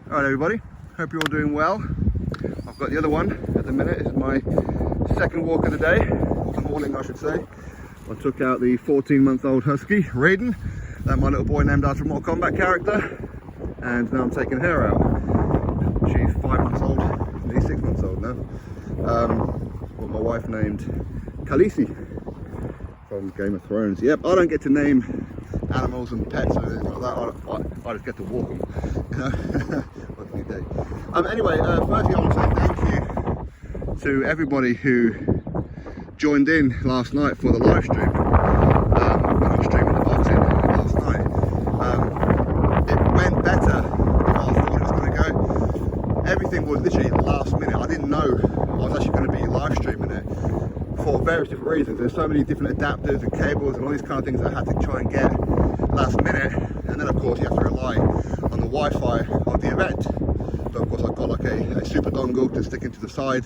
Alright everybody, hope you're all doing well. I've got the other one at the minute. It's my second walk of the day, the morning I should say. I took out the 14-month-old husky, Raiden, that my little boy named after a Mortal Kombat character, and now I'm taking her out. She's 5 months old, nearly 6 months old now. What my wife named Khaleesi from Game of Thrones. Yep, I don't get to name animals and pets or anything like that. I just get to walk them. You know? What can you do? Anyway, firstly I want to say thank you to everybody who joined in last night for the live stream. When I was streaming the boxing last night. It went better than I thought it was going to go. Everything was literally last minute. I didn't know I was actually going to be live streaming it for various different reasons. There's so many different adapters and cables and all these kind of things that I had to try and get last minute, and then of course you have to rely on the Wi-Fi of the event. But of course I've got like a super dongle to stick into the side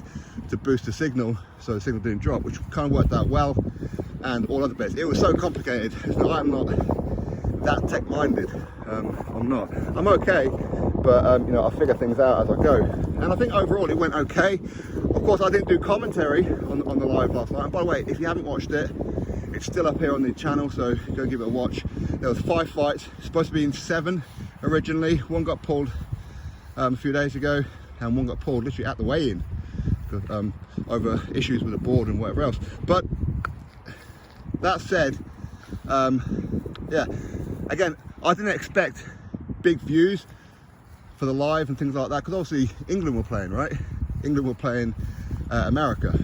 to boost the signal so the signal didn't drop, which kind of worked out well, and all other bits. It was so complicated. I'm not that tech minded. I'm not. I'm okay, but you know, I figure things out as I go, and I think overall it went okay. Of course I didn't do commentary on the live last night, and by the way, if you haven't watched it, it's still up here on the channel, so go give it a watch. There was 5 fights, supposed to be in 7 originally. One got pulled a few days ago, and one got pulled literally at the weigh-in over issues with the board and whatever else. But that said, yeah, again, I didn't expect big views for the live and things like that, because obviously England were playing, right? England were playing America.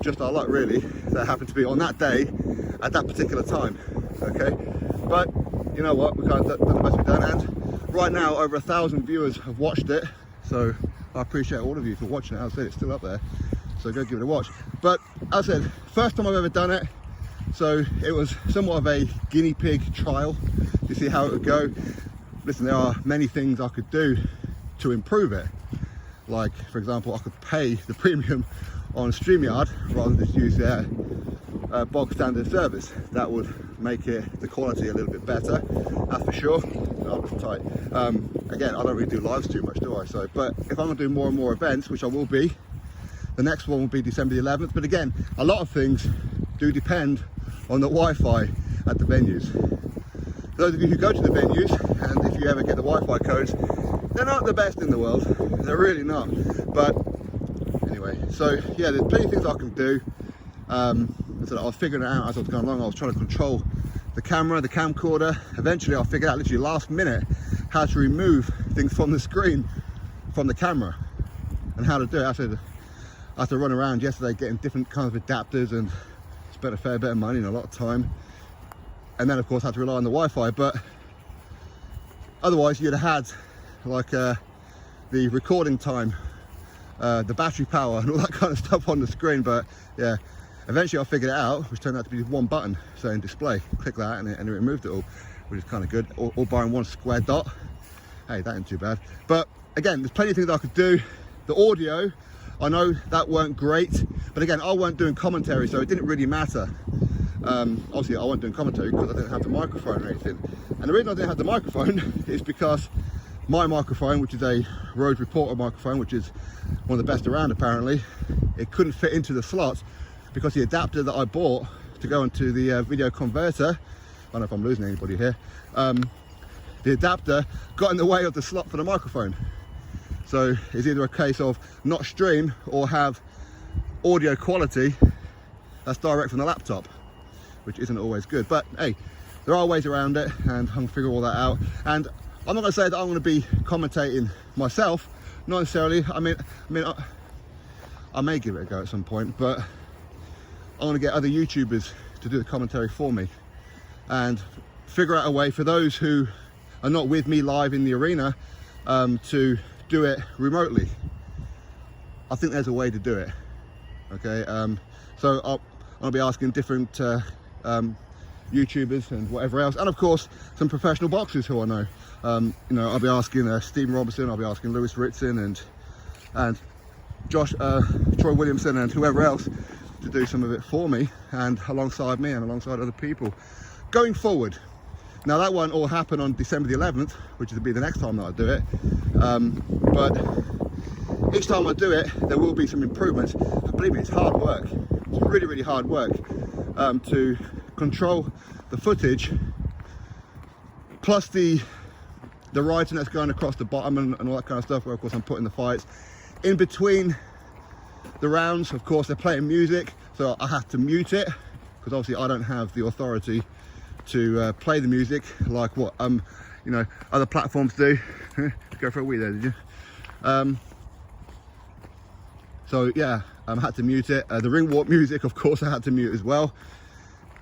Just our luck really, that happened to be on that day at that particular time. Okay, but you know what, we kind of done the best we've done, and right now over 1,000 viewers have watched it, so I appreciate all of you for watching it. As I said, it's still up there, so go give it a watch. But as I said, first time I've ever done it, so it was somewhat of a guinea pig trial to see how it would go. Listen, there are many things I could do to improve it, like for example I could pay the premium on StreamYard rather than just use their bog standard service. That would make the quality a little bit better, that's for sure. Oh, it's tight. Again, I don't really do lives too much, do I? So, but if I'm going to do more and more events, which I will be, the next one will be December the 11th. But again, a lot of things do depend on the Wi-Fi at the venues. For those of you who go to the venues, and if you ever get the Wi-Fi codes, they're not the best in the world. They're really not. But anyway, so yeah, there's plenty of things I can do. So I was figuring it out as I was going along. I was trying to control the camera, the camcorder. Eventually I figured out literally last minute how to remove things from the screen from the camera and how to do it. I had to run around yesterday getting different kinds of adapters and spent a fair bit of money and a lot of time, and then of course I had to rely on the Wi-Fi. But otherwise you'd have had like the recording time, the battery power and all that kind of stuff on the screen. But yeah, eventually I figured it out, which turned out to be one button saying display. Click that and it removed it all, which is kind of good. All buying one square dot. Hey, that ain't too bad. But again, there's plenty of things I could do. The audio, I know that weren't great, but again, I weren't doing commentary, so it didn't really matter. Obviously I wasn't doing commentary because I didn't have the microphone or anything. And the reason I didn't have the microphone is because my microphone, which is a Rode Reporter microphone, which is one of the best around apparently, it couldn't fit into the slot because the adapter that I bought to go into the video converter, I don't know if I'm losing anybody here, the adapter got in the way of the slot for the microphone. So it's either a case of not stream or have audio quality that's direct from the laptop, which isn't always good. But hey, there are ways around it, and I'm gonna figure all that out. And I'm not gonna say that I'm gonna be commentating myself, not necessarily. I mean, I may give it a go at some point, but I'm gonna get other YouTubers to do the commentary for me and figure out a way for those who are not with me live in the arena to do it remotely. I think there's a way to do it. Okay, so I'll be asking different YouTubers and whatever else, and of course some professional boxers who I know. You know, I'll be asking Stephen Robinson, I'll be asking Lewis Ritson and Josh, Troy Williamson and whoever else to do some of it for me and alongside me and alongside other people going forward. Now that won't all happen on December the 11th, which will be the next time that I do it. But each time I do it, there will be some improvements. But believe me, it's hard work. It's really, really hard work to control the footage, plus the writing that's going across the bottom and all that kind of stuff, where of course I'm putting the fights. In between the rounds, of course, they're playing music, so I have to mute it, because obviously I don't have the authority to play the music like what you know, other platforms do. Go for a wee there, did you? So yeah, I had to mute it. The ring walk music, of course, I had to mute as well.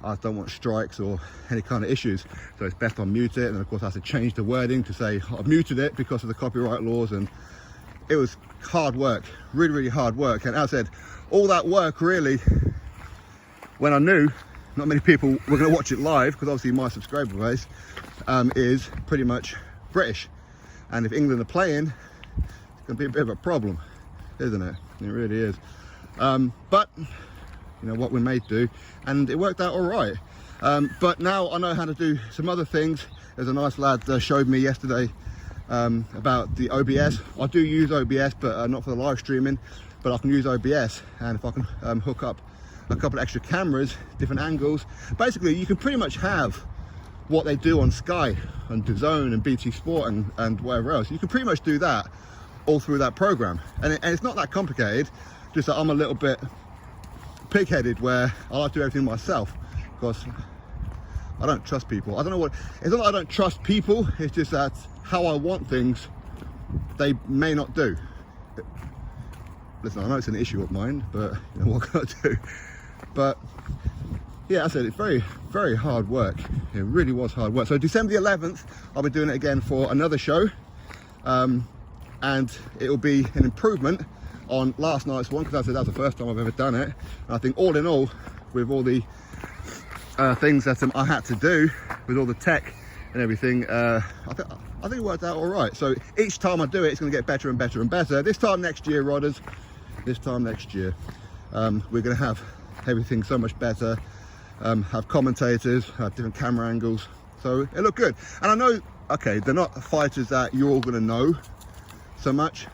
I don't want strikes or any kind of issues, so it's best I mute it. And of course I have to change the wording to say I've muted it because of the copyright laws. And it was hard work, really, really hard work. And as I said, all that work really, when I knew not many people were going to watch it live, because obviously my subscriber base is pretty much British, and if England are playing, it's going to be a bit of a problem, isn't it? It really is. But you know what we may do, and it worked out all right. But now I know how to do some other things. There's a nice lad showed me yesterday about the OBS. I do use OBS, but not for the live streaming, but I can use OBS, and if I can hook up a couple of extra cameras, different angles, basically you can pretty much have what they do on Sky and DAZN and BT Sport and whatever else. You can pretty much do that all through that program, and it's not that complicated. Just that I'm a little bit pig-headed, where I like to do everything myself, because I don't trust people. I don't know what, it's not that I don't trust people, it's just that how I want things, they may not do. Listen, I know it's an issue of mine, but you know, what can I do? But yeah, I said it's very, very hard work. It really was hard work. So December the 11th, I'll be doing it again for another show, and it will be an improvement on last night's one, because I said that's the first time I've ever done it. And I think all in all, with all the things that I had to do, with all the tech and everything, I think it worked out all right. So each time I do it, it's going to get better and better and better. This time next year, Rodders, this time next year, we're going to have everything so much better, have commentators, have different camera angles, so it looked good. And I know, okay, they're not fighters that you're all going to know so much,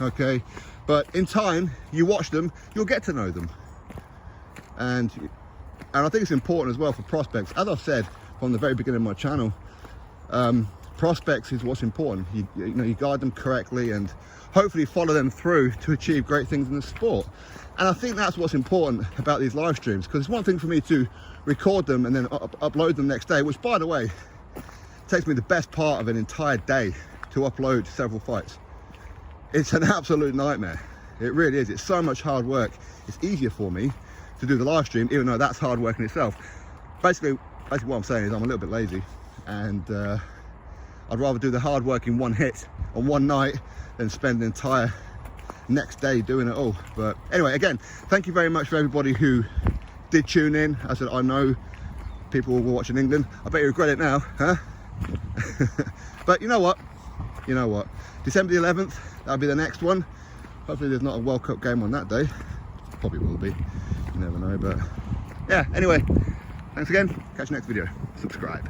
okay, but in time you watch them, you'll get to know them. And I think it's important as well for prospects. As I've said from the very beginning of my channel, prospects is what's important. You know, you guide them correctly and hopefully follow them through to achieve great things in the sport. And I think that's what's important about these live streams, because it's one thing for me to record them and then upload them next day, which, by the way, takes me the best part of an entire day to upload several fights. It's an absolute nightmare. It really is. It's so much hard work. It's easier for me to do the live stream, even though that's hard work in itself. Basically what I'm saying is I'm a little bit lazy, and I'd rather do the hard work in one hit on one night than spend the entire next day doing it all. But anyway, again, thank you very much for everybody who did tune in. I said, I know people will watch in England. I bet you regret it now, huh? But you know what? December the 11th, that'll be the next one. Hopefully there's not a World Cup game on that day. Probably will be, you never know. But yeah, anyway, thanks again. Catch you next video. Subscribe.